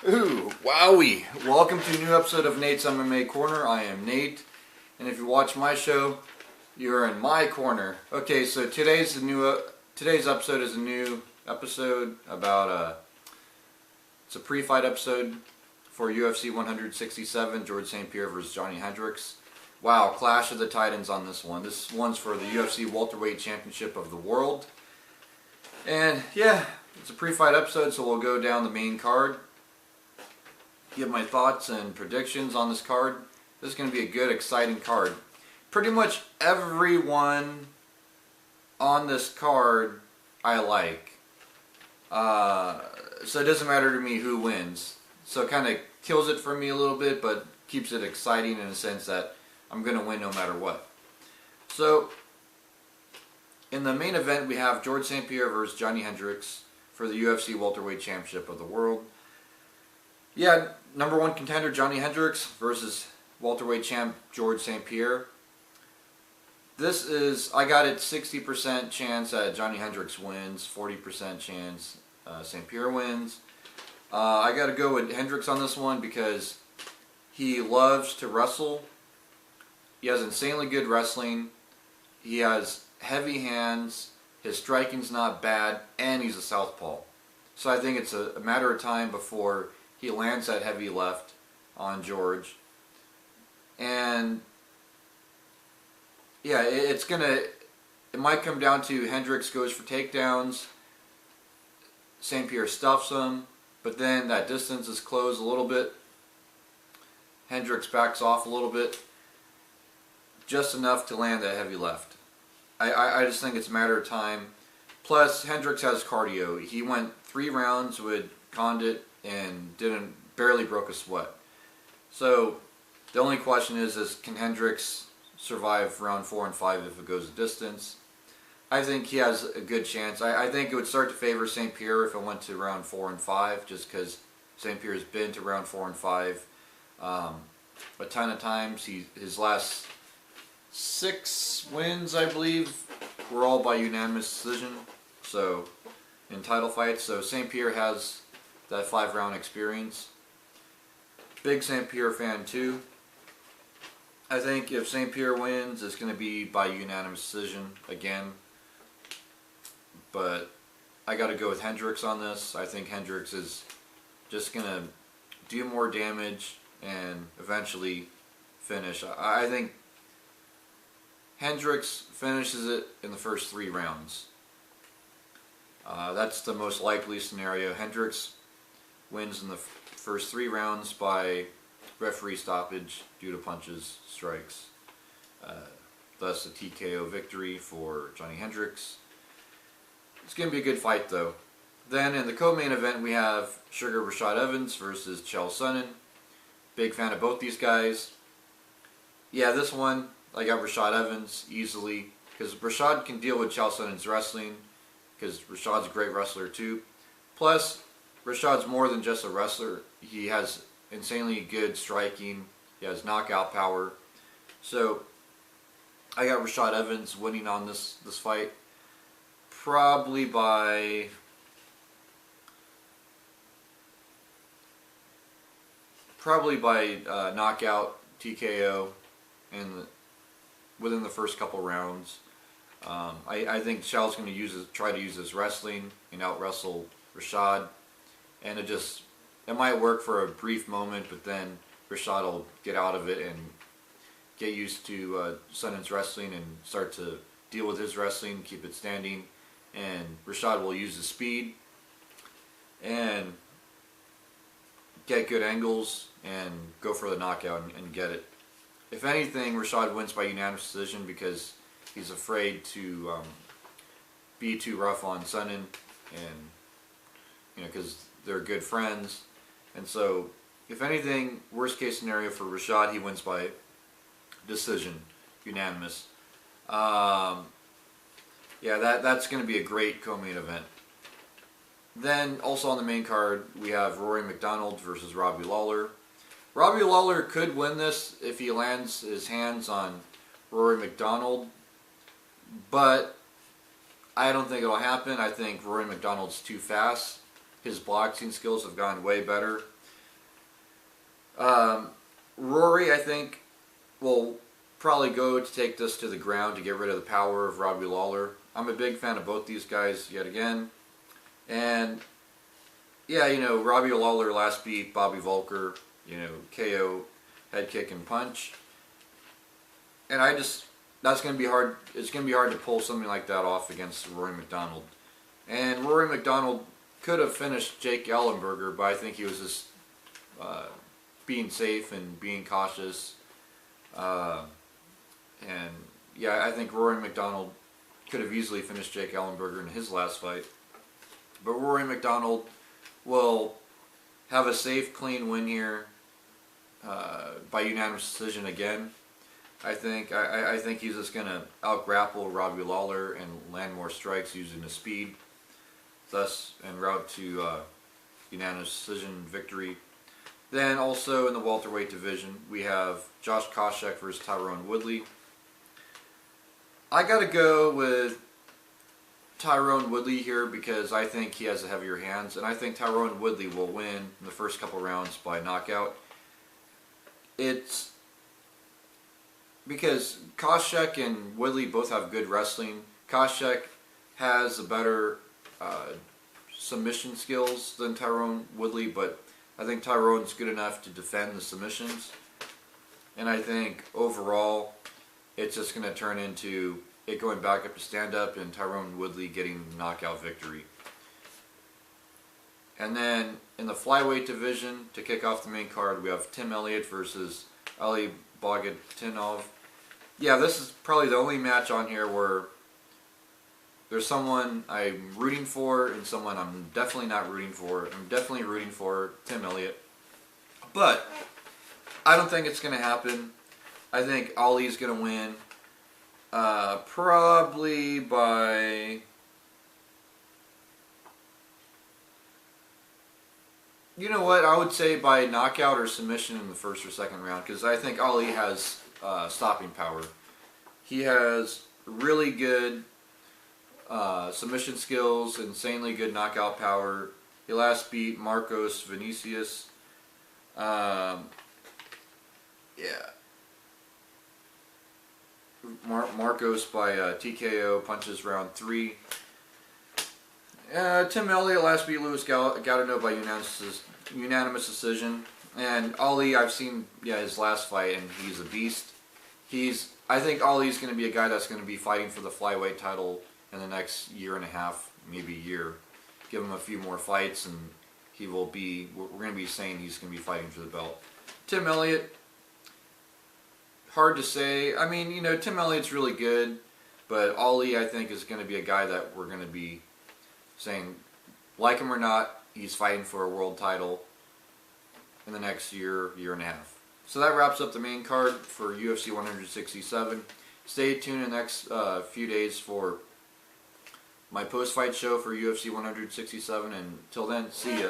Ooh, wowie! Welcome to a new episode of Nate's MMA Corner. I am Nate, and if you watch my show, you're in my corner. Okay, so today's episode is a new episode about it's a pre-fight episode for UFC 167, George St-Pierre versus Johnny Hendricks. Wow, Clash of the Titans on this one. This one's for the UFC Welterweight Championship of the World. And yeah, it's a pre-fight episode, so we'll go down the main card. Give my thoughts and predictions on this card. This is going to be a good, exciting card. Pretty much everyone on this card I like. So it doesn't matter to me who wins. So it kind of kills it for me a little bit, but keeps it exciting in a sense that I'm going to win no matter what. So in the main event, we have George St-Pierre versus Johnny Hendricks for the UFC Welterweight Championship of the World. Yeah, number one contender Johnny Hendricks versus welterweight champ George St-Pierre. This is, I got it 60% chance that Johnny Hendricks wins, 40% chance St-Pierre wins. I got to go with Hendricks on this one because he loves to wrestle. He has insanely good wrestling. He has heavy hands. His striking's not bad, and he's a southpaw. So I think it's a matter of time before he lands that heavy left on George. And yeah, it might come down to Hendricks goes for takedowns, St-Pierre stuffs him, but then that distance is closed a little bit. Hendricks backs off a little bit, just enough to land that heavy left. I just think it's a matter of time. Plus, Hendricks has cardio. He went 3 rounds with Condit and barely broke a sweat. So the only question is can Hendricks survive round 4 and 5 if it goes a distance? I think he has a good chance. I think it would start to favor St-Pierre if it went to round 4 and 5, just because St-Pierre has been to round 4 and 5 a ton of times. His last 6 wins, I believe, were all by unanimous decision. So in title fights, so St-Pierre has that 5-round experience. Big St-Pierre fan too. I think if St-Pierre wins, it's going to be by unanimous decision again. But I got to go with Hendricks on this. I think Hendricks is just going to do more damage and eventually finish. I think Hendricks finishes it in the first 3 rounds. That's the most likely scenario. Hendricks wins in the first 3 rounds by referee stoppage due to punches, strikes. Thus a TKO victory for Johnny Hendricks. It's going to be a good fight though. Then in the co-main event we have Sugar Rashad Evans versus Chael Sonnen. Big fan of both these guys. Yeah, this one I got Rashad Evans easily because Rashad can deal with Chael Sonnen's wrestling because Rashad's a great wrestler too. Plus, Rashad's more than just a wrestler. He has insanely good striking. He has knockout power. So I got Rashad Evans winning on this fight. Probably by knockout, TKO, and within the first couple rounds. I think Chael's going to try to use his wrestling and out-wrestle Rashad. And it might work for a brief moment, but then Rashad will get out of it and get used to Sonnen's wrestling and start to deal with his wrestling, keep it standing. And Rashad will use his speed and get good angles and go for the knockout and get it. If anything, Rashad wins by unanimous decision because he's afraid to be too rough on Sonnen, and because they're good friends. And so, if anything, worst case scenario for Rashad, he wins by decision, unanimous. Yeah, that's going to be a great co-main event. Then, also on the main card, we have Rory McDonald versus Robbie Lawler. Robbie Lawler could win this if he lands his hands on Rory McDonald, but I don't think it'll happen. I think Rory McDonald's too fast. His boxing skills have gotten way better. Rory, I think, will probably go to take this to the ground to get rid of the power of Robbie Lawler. I'm a big fan of both these guys yet again. And yeah, Robbie Lawler last beat Bobby Volker, KO, head kick and punch. And that's going to be hard. It's going to be hard to pull something like that off against Rory McDonald. And Rory McDonald could have finished Jake Ellenberger, but I think he was just being safe and being cautious. And yeah, I think Rory McDonald could have easily finished Jake Ellenberger in his last fight. But Rory McDonald will have a safe, clean win here by unanimous decision again. I think he's just going to out-grapple Robbie Lawler and land more strikes using his speed, thus en route to unanimous decision victory. Then also in the welterweight division, we have Josh Koscheck versus Tyrone Woodley. I got to go with Tyrone Woodley here because I think he has the heavier hands, and I think Tyrone Woodley will win in the first couple rounds by knockout. It's because Koscheck and Woodley both have good wrestling. Koscheck has a better submission skills than Tyrone Woodley, but I think Tyrone's good enough to defend the submissions. And I think overall, it's just going to turn into it going back up to stand-up and Tyrone Woodley getting the knockout victory. And then in the flyweight division, to kick off the main card, we have Tim Elliott versus Ali Bogatinov. Yeah, this is probably the only match on here where there's someone I'm rooting for and someone I'm definitely not rooting for. I'm definitely rooting for Tim Elliott. But I don't think it's going to happen. I think Ali's going to win. Probably by... You know what? I would say by knockout or submission in the first or second round, because I think Ali has stopping power. He has really good submission skills, insanely good knockout power. He last beat Marcos Vinicius. Yeah. Marcos by TKO, punches round 3. Tim Elliott last beat Luis Gaudino by unanimous decision. And Ali, I've seen his last fight, and he's a beast. I think Ali's going to be a guy that's going to be fighting for the flyweight title in the next year and a half, maybe a year. Give him a few more fights, and he will be. We're going to be saying he's going to be fighting for the belt. Tim Elliott, hard to say. I mean, Tim Elliott's really good, but Ali, I think, is going to be a guy that we're going to be saying, like him or not, he's fighting for a world title in the next year and a half. So that wraps up the main card for UFC 167. Stay tuned in the next few days for my post-fight show for UFC 167, and until then, see ya.